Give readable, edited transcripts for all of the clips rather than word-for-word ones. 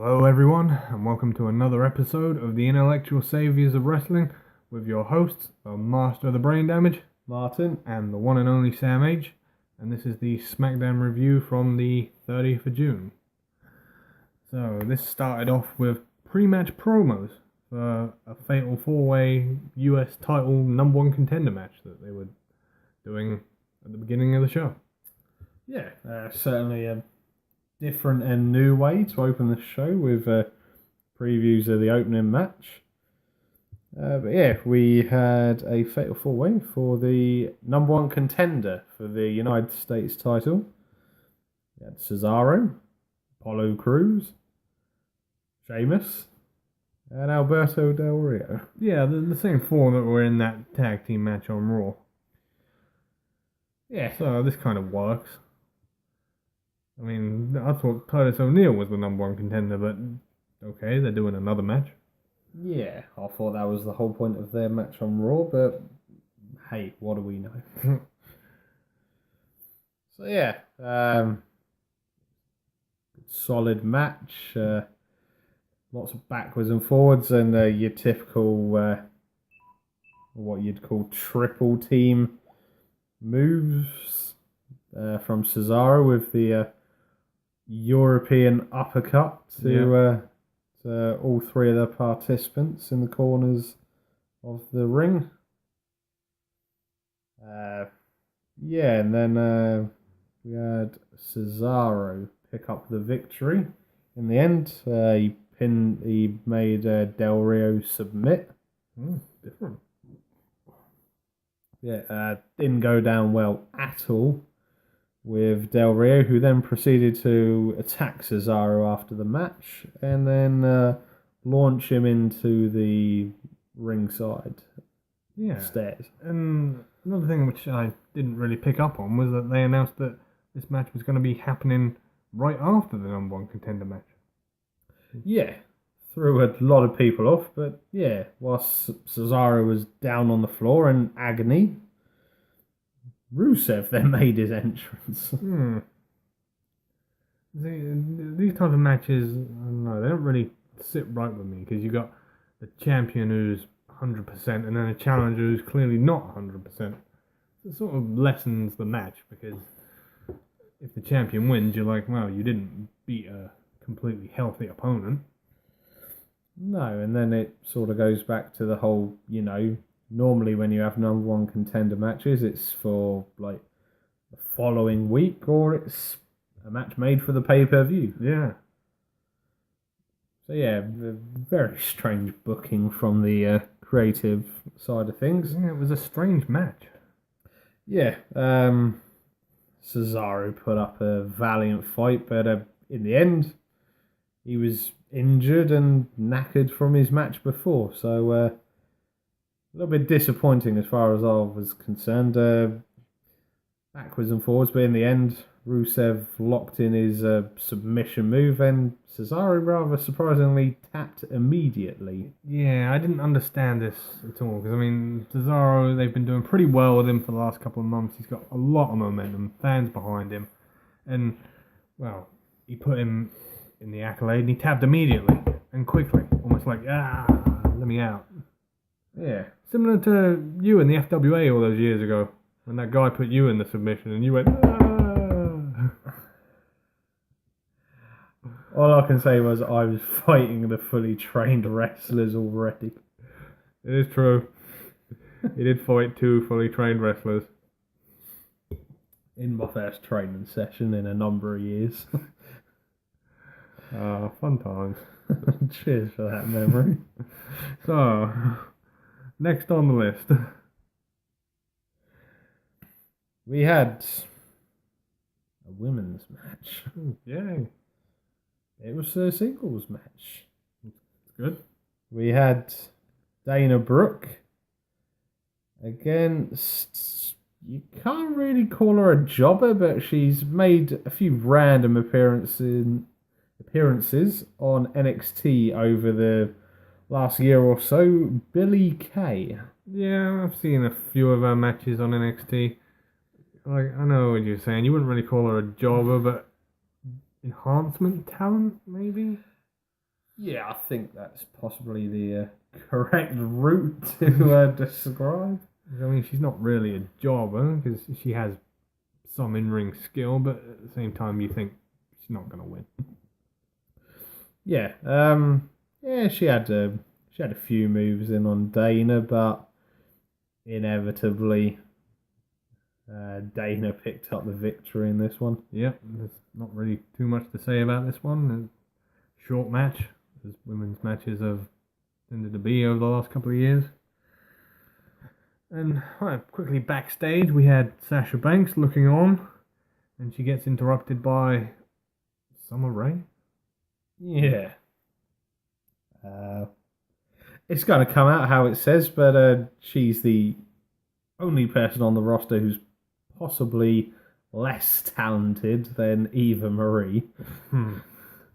Hello, everyone, and welcome to another episode of the Intellectual Saviors of Wrestling with your hosts, the Master of the Brain Damage, Martin. and the one and only Sam H. And this is the Smackdown review from the 30th of June. So, this started off with pre-match promos for a Fatal 4-Way US title number one contender match that they were doing at the beginning of the show. Yeah, certainly a different and new way to open the show with previews of the opening match. But yeah, we had a Fatal 4-Way for the number one contender for the United States title. We had Cesaro, Apollo Crews, Sheamus, and Alberto Del Rio. Yeah, the same four that were in that tag team match on Raw. Yeah, So this kind of works. I mean, I thought Titus O'Neil was the number one contender, but okay, they're doing another match. yeah, I thought that was the whole point of their match on Raw, but hey, what do we know? So yeah, solid match. Lots of backwards and forwards, and your typical what you'd call triple team moves from Cesaro with the European uppercut to all three of the participants in the corners of the ring. And then we had Cesaro pick up the victory. In the end, he made Del Rio submit. Different. Yeah, didn't go down well at all with Del Rio, who then proceeded to attack Cesaro after the match and then launch him into the ringside stairs. And another thing which I didn't really pick up on was that they announced that this match was going to be happening right after the number one contender match. Yeah, threw a lot of people off, but yeah, whilst Cesaro was down on the floor in agony, Rusev then made his entrance. These type of matches, I don't know, they don't really sit right with me because you got the champion who's 100% and then a challenger who's clearly not 100%. It sort of lessens the match because if the champion wins, you're like, well, you didn't beat a completely healthy opponent. No, and then it sort of goes back to the whole, normally when you have number one contender matches, it's for like the following week or it's a match made for the pay-per-view. Yeah. So yeah, very strange booking from the creative side of things. Yeah, it was a strange match. Yeah, Cesaro put up a valiant fight, but in the end, he was injured and knackered from his match before, so a little bit disappointing as far as I was concerned. Backwards and forwards, but in the end, Rusev locked in his submission move, and Cesaro rather surprisingly tapped immediately. Yeah, I didn't understand this at all because, I mean, Cesaro, they've been doing pretty well with him for the last couple of months. He's got a lot of momentum, fans behind him, and, well, he put him in the accolade and he tapped immediately and quickly, almost like, let me out. Yeah. Similar to you in the FWA all those years ago when that guy put you in the submission and you went, All I can say was I was fighting the fully trained wrestlers already. It is true. He did fight two fully trained wrestlers. In my first training session in a number of years. Fun times. Cheers for that memory. So, next on the list. We had a women's match. Yay. It was a singles match. Good. We had Dana Brooke against, you can't really call her a jobber, but she's made a few random appearances on NXT over the last year or so. Billie Kay. Yeah, I've seen a few of her matches on NXT. Like, I know what you're saying. You wouldn't really call her a jobber, but enhancement talent, maybe? Yeah, I think that's possibly the correct route to describe. I mean, she's not really a jobber because she has some in-ring skill, but at the same time, you think she's not going to win. Yeah, yeah, she had a few moves in on Dana, but inevitably, Dana picked up the victory in this one. Yep, there's not really too much to say about this one. A short match, as women's matches have tended to be over the last couple of years. And quickly backstage, we had Sasha Banks looking on, and she gets interrupted by Summer Rae. Yeah. It's going to come out how it says, but she's the only person on the roster who's possibly less talented than Eva Marie.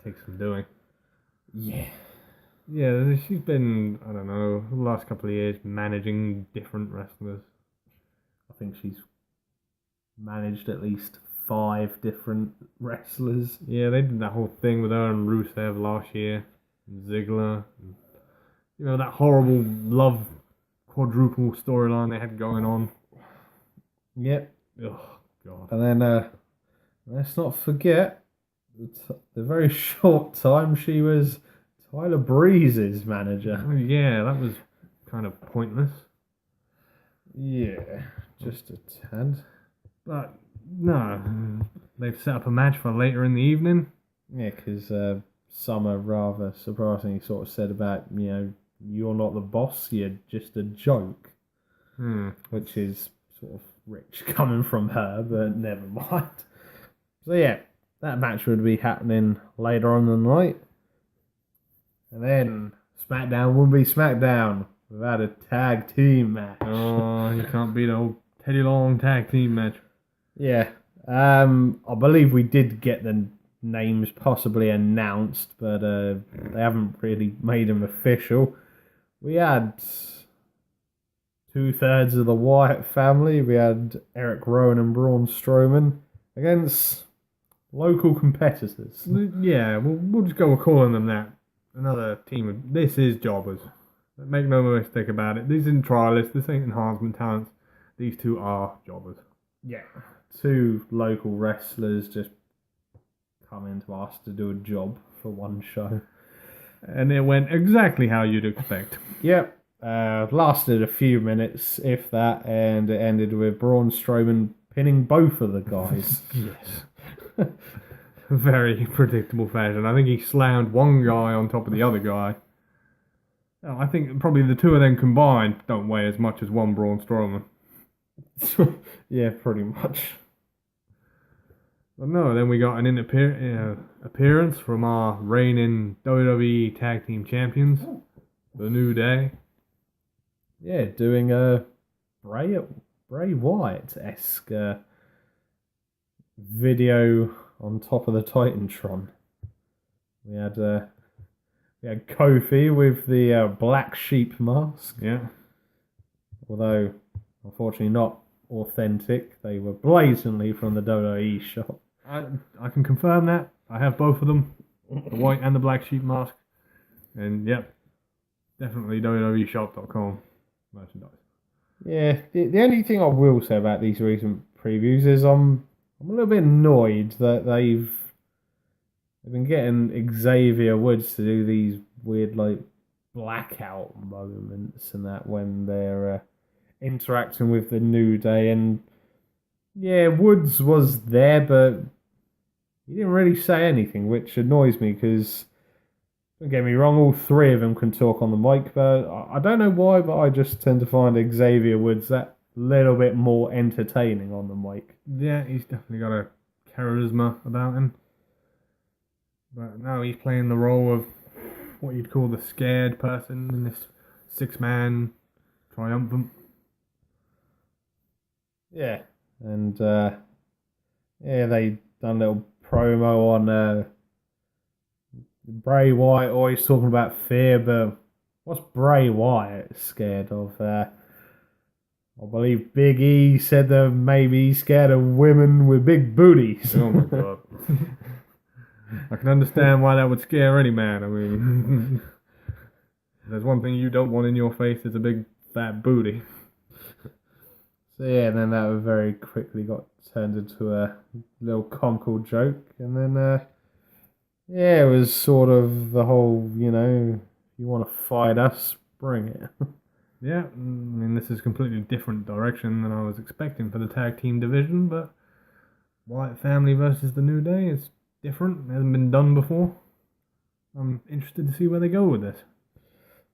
Takes some doing. Yeah. Yeah, she's been, I don't know, the last couple of years managing different wrestlers. I think she's managed at least 5 different wrestlers. Yeah, they did that whole thing with her and Rusev last year, and Ziggler. And, you know, that horrible love quadruple storyline they had going on. Yep. Oh, God. And then let's not forget the very short time she was Tyler Breeze's manager. Oh, yeah, that was kind of pointless. Yeah, just a tad. But, no, they've set up a match for later in the evening. Yeah, because Summer rather surprisingly sort of said about, you're not the boss, you're just a joke. Which is sort of rich coming from her, but never mind. So yeah, that match would be happening later on in the night. And then Smackdown wouldn't be Smackdown without a tag team match. Oh, you can't beat the old Teddy Long tag team match. Yeah. I believe we did get the names possibly announced, but they haven't really made them official. We had 2/3 of the Wyatt family. We had Eric Rowan and Braun Strowman against local competitors. Yeah, we'll just go with calling them that. Another team. This is jobbers. Make no mistake about it. These ain't trialists. This ain't enhancement talents. These two are jobbers. Yeah. 2 local wrestlers just come in to ask to do a job for one show. And it went exactly how you'd expect. Yep. Lasted a few minutes, if that, and it ended with Braun Strowman pinning both of the guys. Yes. Very predictable fashion. I think he slammed one guy on top of the other guy. Oh, I think probably the two of them combined don't weigh as much as one Braun Strowman. Yeah, pretty much. But no, then we got an appearance from our reigning WWE Tag Team Champions, The New Day. Yeah, doing a Bray Wyatt-esque video on top of the Titantron. We had Kofi with the black sheep mask. Yeah. Although, unfortunately, not authentic. They were blatantly from the WWE shop. I can confirm that. I have both of them, the white and the black sheep mask. And yep, definitely WWEshop.com merchandise. Yeah, the only thing I will say about these recent previews is I'm a little bit annoyed that they've been getting Xavier Woods to do these weird blackout moments and that when they're interacting with the New Day. And yeah, Woods was there, but he didn't really say anything, which annoys me because, don't get me wrong, all 3 of them can talk on the mic, but I don't know why, but I just tend to find Xavier Woods that little bit more entertaining on the mic. Yeah, he's definitely got a charisma about him. But now he's playing the role of what you'd call the scared person in this 6-man triumphant. Yeah, and they done a little promo on Bray Wyatt always talking about fear, but what's Bray Wyatt scared of? I believe Big E said that maybe he's scared of women with big booties. Oh my god. I can understand why that would scare any man. I mean, there's one thing you don't want in your face, it's a big fat booty. So yeah, and then that very quickly got turned into a little comical joke, and then yeah, it was sort of the whole, you want to fight us, bring it. Yeah, I mean, this is a completely different direction than I was expecting for the tag team division, but Wyatt Family versus the New Day is different. It hasn't been done before. I'm interested to see where they go with this.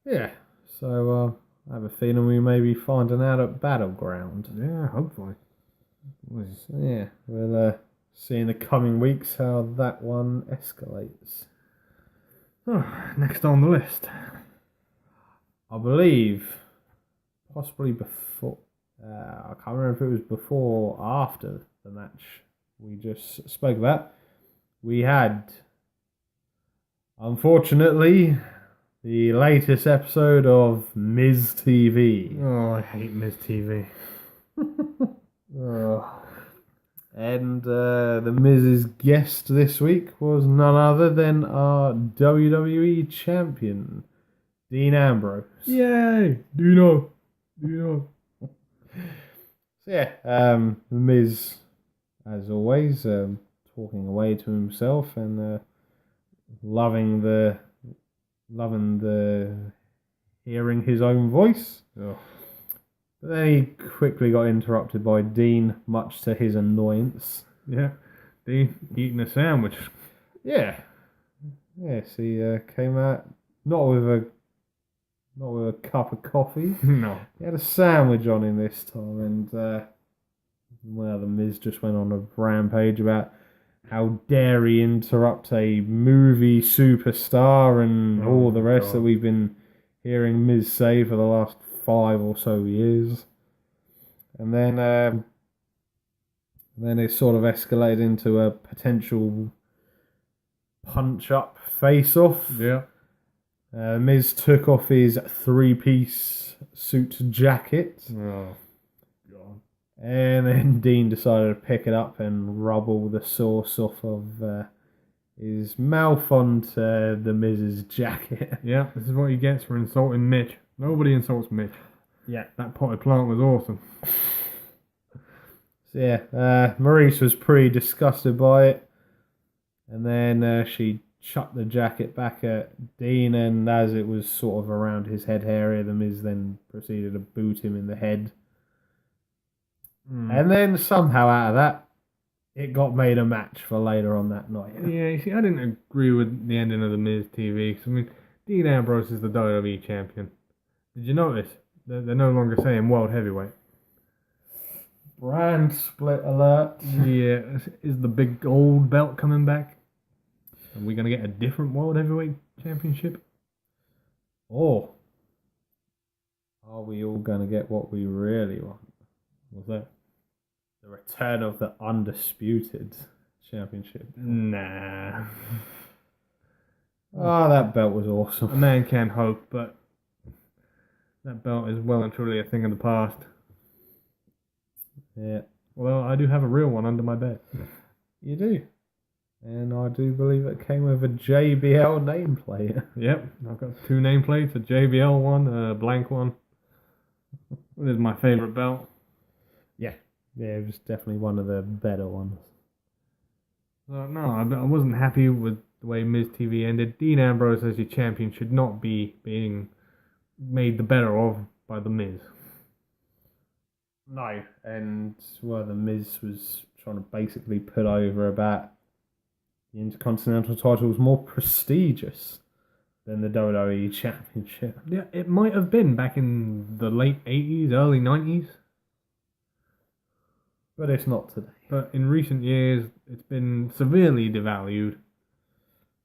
Yeah, so I have a feeling we may be finding out at Battleground. Yeah, hopefully. So yeah, we'll see in the coming weeks how that one escalates. Next on the list. I believe, possibly before, I can't remember if it was before or after the match we just spoke about. We had, unfortunately, the latest episode of Miz TV. Oh, I hate Miz TV. And the Miz's guest this week was none other than our WWE champion, Dean Ambrose. Yay! Dino! So yeah, the Miz, as always, talking away to himself and loving the hearing his own voice. Oh. But then he quickly got interrupted by Dean, much to his annoyance. Yeah, Dean eating a sandwich. Yeah. Yes, he came out not with a cup of coffee. No. He had a sandwich on him this time, and the Miz just went on a rampage about how dare he interrupt a movie superstar and all the rest that we've been hearing Miz say for the last 5 or so years. And then it sort of escalated into a potential punch-up face-off. Yeah. Miz took off his 3-piece suit jacket. Oh, God. And then Dean decided to pick it up and rub all the sauce off of his mouth onto the Miz's jacket. Yeah, this is what he gets for insulting Mitch. Nobody insults Mitch. Yeah. That potted plant was awesome. So yeah, Maurice was pretty disgusted by it. And then she chucked the jacket back at Dean, and as it was sort of around his head area, the Miz then proceeded to boot him in the head. And then somehow out of that, it got made a match for later on that night. Yeah, you see, I didn't agree with the ending of the Miz TV. 'Cause, I mean, Dean Ambrose is the WWE champion. Did you notice? They're no longer saying World Heavyweight. Brand split alert. Yeah, is the big gold belt coming back? Are we going to get a different World Heavyweight Championship? Or are we all going to get what we really want? What's that? The return of the Undisputed Championship. Nah. Oh, that belt was awesome. A man can hope, but that belt is well and truly a thing of the past. Yeah. Although I do have a real one under my bed. You do. And I do believe it came with a JBL nameplate. Yep, I've got 2 nameplates, a JBL one, a blank one. It is my favourite belt. Yeah, it was definitely one of the better ones. No, I wasn't happy with the way Miz TV ended. Dean Ambrose as your champion should not be being made the better of by the Miz. No, and the Miz was trying to basically put over about the Intercontinental title was more prestigious than the WWE Championship. Yeah, it might have been back in the late 80s, early 90s. But it's not today. But in recent years, it's been severely devalued.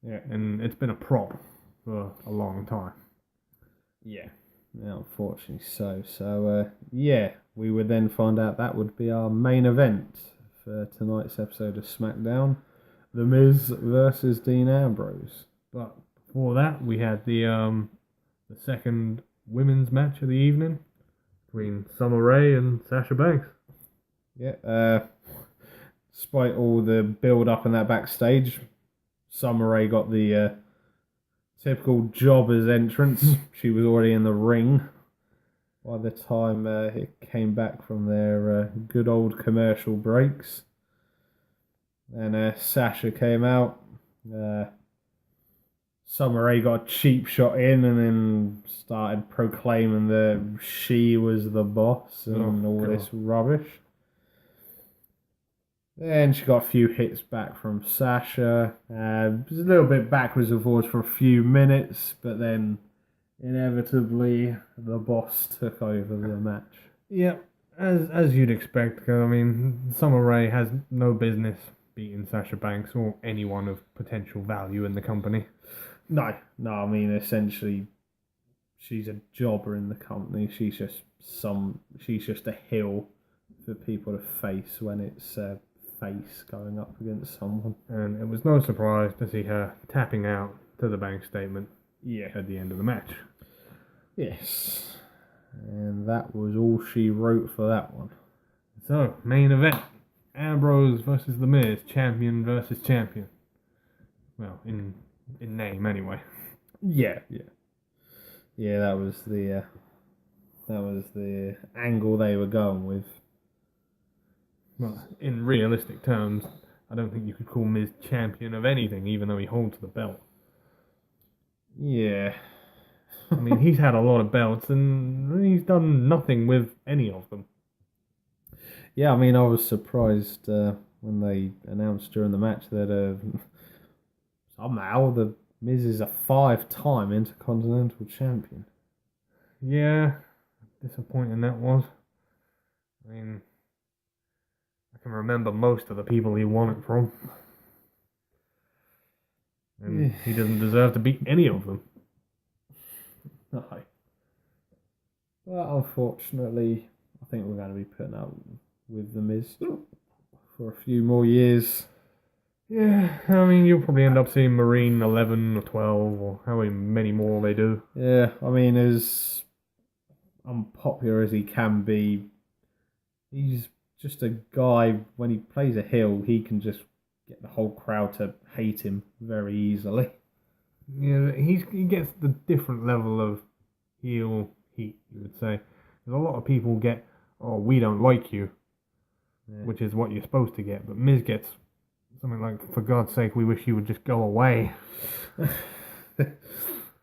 Yeah. And it's been a prop for a long time. Yeah, unfortunately so. So, yeah, we would then find out that would be our main event for tonight's episode of Smackdown. The Miz versus Dean Ambrose. But before that, we had the second women's match of the evening between Summer Rae and Sasha Banks. Yeah, despite all the build-up in that backstage, Summer Rae got the typical jobber's entrance. She was already in the ring by the time it came back from their good old commercial breaks. And Sasha came out. Summer Rae got a cheap shot in and then started proclaiming that she was the boss and all this rubbish. Then she got a few hits back from Sasha. It was a little bit backwards and forwards for a few minutes, but then inevitably the boss took over the match. Yeah, as you'd expect. 'Cause, I mean, Summer Rae has no business beating Sasha Banks or anyone of potential value in the company. No, I mean essentially, she's a jobber in the company. She's just a heel for people to face when it's face going up against someone. And it was no surprise to see her tapping out to the Banks statement. Yeah, at the end of the match. Yes, and that was all she wrote for that one. So, main event: Ambrose versus The Miz, champion versus champion. Well, in name anyway. Yeah. That was the angle they were going with. Well, in realistic terms, I don't think you could call Miz champion of anything, even though he holds the belt. Yeah. I mean, he's had a lot of belts, and he's done nothing with any of them. Yeah, I mean, I was surprised when they announced during the match that somehow the Miz is a 5-time Intercontinental Champion. Yeah, disappointing that was. I mean, I can remember most of the people he won it from. And he doesn't deserve to beat any of them. No. But unfortunately, I think we're going to be putting up with The Miz for a few more years. Yeah, I mean, you'll probably end up seeing Marine 11 or 12 or however many more they do. Yeah, I mean, as unpopular as he can be, he's just a guy, when he plays a heel, he can just get the whole crowd to hate him very easily. Yeah, he gets the different level of heel heat, you would say. Because a lot of people get, oh, we don't like you, which is what you're supposed to get. But Miz gets something like, for God's sake, we wish you would just go away.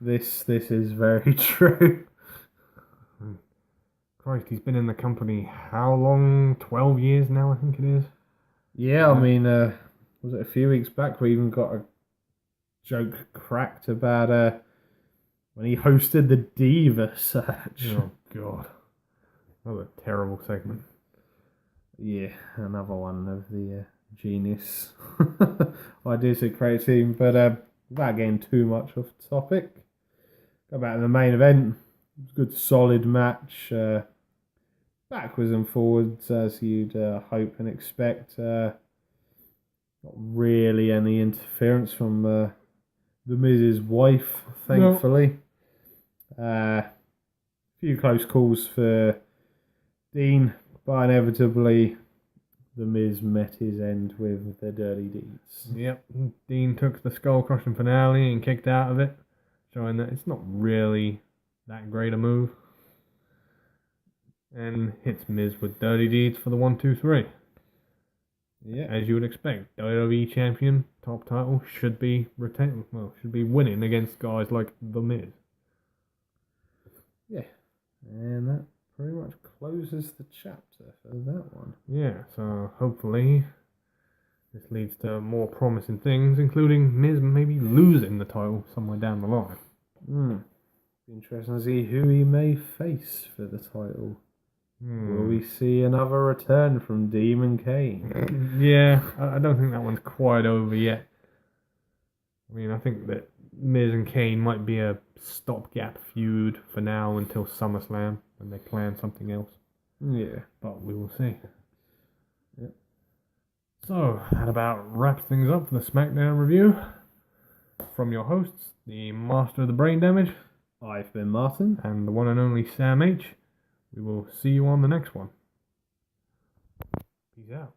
This is very true. Christ, he's been in the company how long? 12 years now, I think it is. Yeah, I mean, was it a few weeks back we even got a joke cracked about when he hosted the Diva search. Oh, God. That was a terrible segment. Yeah, another one of the genius ideas at Creative Team. But without getting too much off topic, go back to the main event. It was a good, solid match. Backwards and forwards, as you'd hope and expect. Not really any interference from the Miz's wife, thankfully. A few close calls for Dean, but inevitably the Miz met his end with the dirty deeds. Yep, Dean took the skull-crushing finale and kicked out of it, showing that it's not really that great a move. And hits Miz with dirty deeds for the 1, 2, 3. Yeah, as you would expect, WWE champion, top title, should be winning against guys like The Miz. Yeah, and that pretty much closes the chapter for that one. Yeah, so hopefully this leads to more promising things, including Miz maybe losing the title somewhere down the line. Interesting to see who he may face for the title. Will we see another return from Demon Kane? Yeah, I don't think that one's quite over yet. I mean, I think that Miz and Kane might be a stopgap feud for now until SummerSlam, when they plan something else. Yeah. But we will see. Yep. So, that about wraps things up for the Smackdown review. From your hosts, the Master of the Brain Damage. I've been Martin. And the one and only Sam H. We will see you on the next one. Peace out.